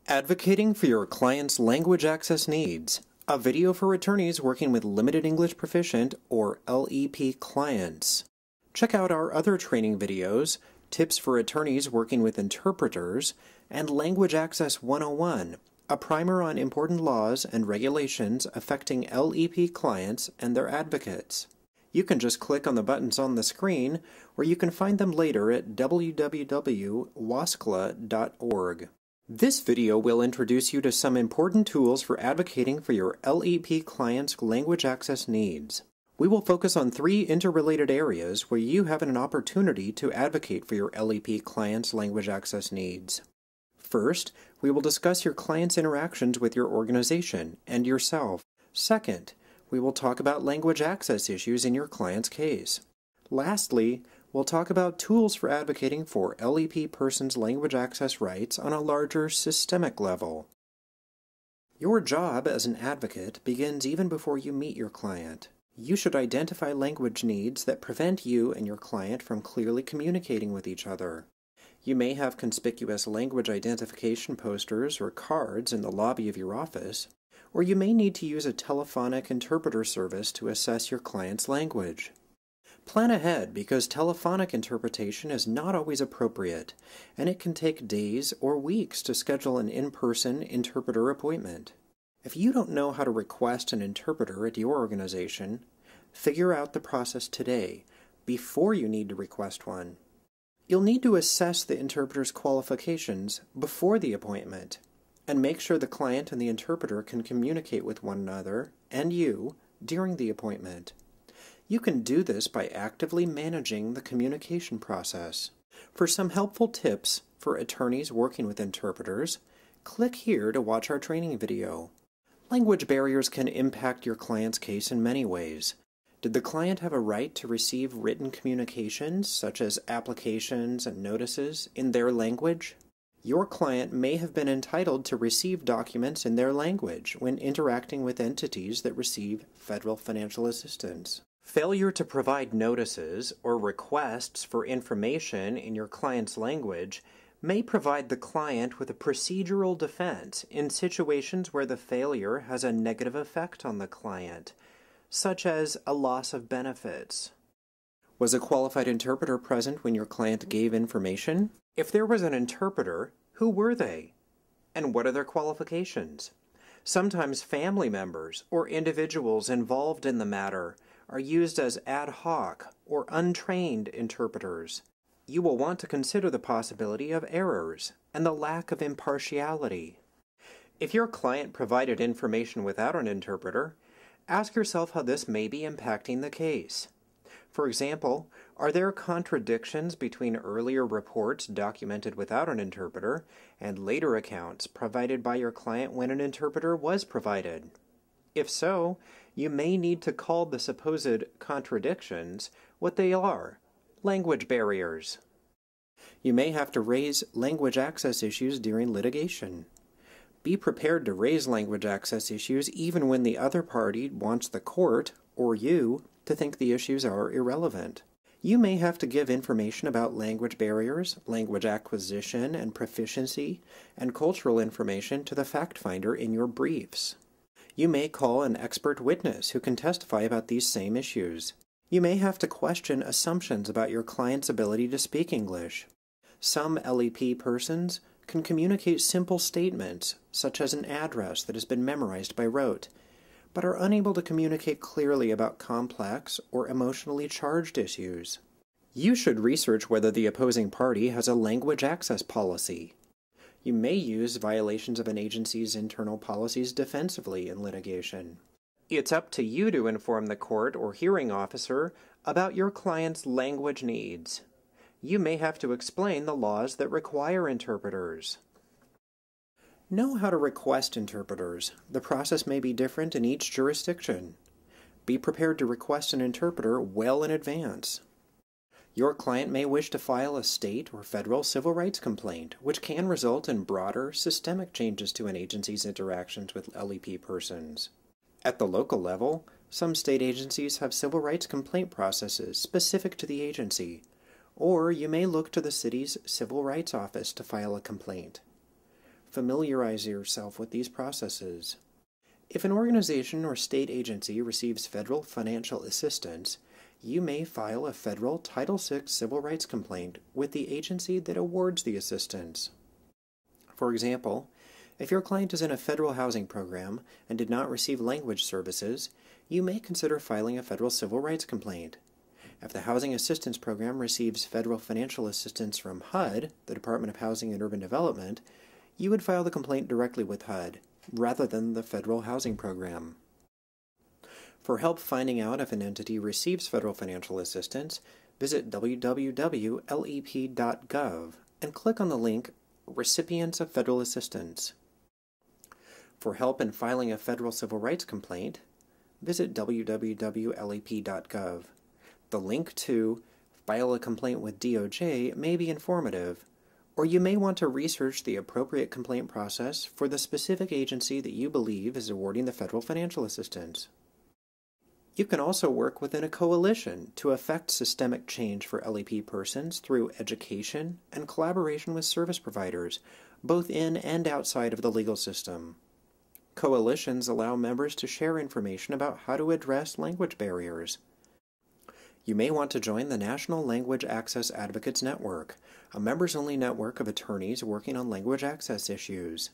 Advocating for your client's language access needs, a video for attorneys working with limited English proficient or L.E.P clients. Check out our other training videos, Tips for Attorneys Working with Interpreters, and Language Access 101, a primer on important laws and regulations affecting L.E.P clients and their advocates. You can just click on the buttons on the screen, or you can find them later at www.wascla.org. This video will introduce you to some important tools for advocating for your L.E.P clients' language access needs. We will focus on three interrelated areas where you have an opportunity to advocate for your L.E.P clients' language access needs. First, we will discuss your client's interactions with your organization and yourself. Second, we will talk about language access issues in your client's case. Lastly, we'll talk about tools for advocating for L.E.P persons' language access rights on a larger systemic level. Your job as an advocate begins even before you meet your client. You should identify language needs that prevent you and your client from clearly communicating with each other. You may have conspicuous language identification posters or cards in the lobby of your office, or you may need to use a telephonic interpreter service to assess your client's language. Plan ahead because telephonic interpretation is not always appropriate, and it can take days or weeks to schedule an in-person interpreter appointment. If you don't know how to request an interpreter at your organization, figure out the process today, before you need to request one. You'll need to assess the interpreter's qualifications before the appointment, and make sure the client and the interpreter can communicate with one another and you during the appointment. You can do this by actively managing the communication process. For some helpful tips for attorneys working with interpreters, click here to watch our training video. Language barriers can impact your client's case in many ways. Did the client have a right to receive written communications, such as applications and notices, in their language? Your client may have been entitled to receive documents in their language when interacting with entities that receive federal financial assistance. Failure to provide notices or requests for information in your client's language may provide the client with a procedural defense in situations where the failure has a negative effect on the client, such as a loss of benefits. Was a qualified interpreter present when your client gave information? If there was an interpreter, who were they? And what are their qualifications? Sometimes family members or individuals involved in the matter are used as ad hoc or untrained interpreters. You will want to consider the possibility of errors and the lack of impartiality. If your client provided information without an interpreter, ask yourself how this may be impacting the case. For example, are there contradictions between earlier reports documented without an interpreter and later accounts provided by your client when an interpreter was provided? If so, you may need to call the supposed contradictions what they are: language barriers. You may have to raise language access issues during litigation. Be prepared to raise language access issues even when the other party wants the court, or you, to think the issues are irrelevant. You may have to give information about language barriers, language acquisition and proficiency, and cultural information to the fact finder in your briefs. You may call an expert witness who can testify about these same issues. You may have to question assumptions about your client's ability to speak English. Some L.E.P persons can communicate simple statements, such as an address that has been memorized by rote, but are unable to communicate clearly about complex or emotionally charged issues. You should research whether the opposing party has a language access policy. You may use violations of an agency's internal policies defensively in litigation. It's up to you to inform the court or hearing officer about your client's language needs. You may have to explain the laws that require interpreters. Know how to request interpreters. The process may be different in each jurisdiction. Be prepared to request an interpreter well in advance. Your client may wish to file a state or federal civil rights complaint, which can result in broader, systemic changes to an agency's interactions with L.E.P persons. At the local level, some state agencies have civil rights complaint processes specific to the agency, or you may look to the city's civil rights office to file a complaint. Familiarize yourself with these processes. If an organization or state agency receives federal financial assistance, you may file a federal Title VI civil rights complaint with the agency that awards the assistance. For example, if your client is in a federal housing program and did not receive language services, you may consider filing a federal civil rights complaint. If the Housing Assistance Program receives federal financial assistance from HUD, the Department of Housing and Urban Development, you would file the complaint directly with HUD, rather than the Federal Housing Program. For help finding out if an entity receives federal financial assistance, visit www.lep.gov and click on the link Recipients of Federal Assistance. For help in filing a federal civil rights complaint, visit www.lep.gov. The link to File a Complaint with DOJ may be informative, or you may want to research the appropriate complaint process for the specific agency that you believe is awarding the federal financial assistance. You can also work within a coalition to effect systemic change for L.E.P. persons through education and collaboration with service providers, both in and outside of the legal system. Coalitions allow members to share information about how to address language barriers. You may want to join the National Language Access Advocates Network, a members-only network of attorneys working on language access issues.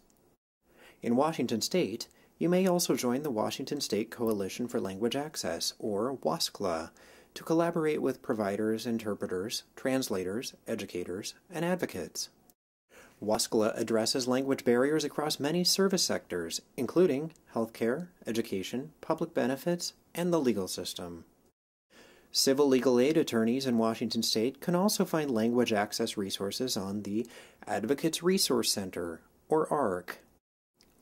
In Washington State, you may also join the Washington State Coalition for Language Access, or WASCLA, to collaborate with providers, interpreters, translators, educators, and advocates. WASCLA addresses language barriers across many service sectors, including healthcare, education, public benefits, and the legal system. Civil legal aid attorneys in Washington State can also find language access resources on the Advocates Resource Center, or ARC.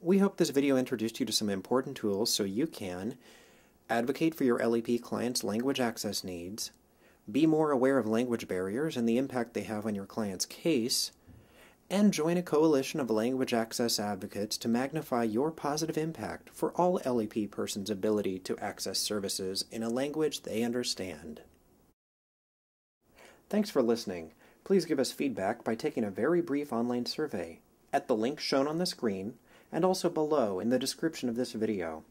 We hope this video introduced you to some important tools so you can advocate for your L.E.P. clients' language access needs, be more aware of language barriers and the impact they have on your client's case, and join a coalition of language access advocates to magnify your positive impact for all L.E.P. persons' ability to access services in a language they understand. Thanks for listening. Please give us feedback by taking a very brief online survey at the link shown on the screen and also below in the description of this video.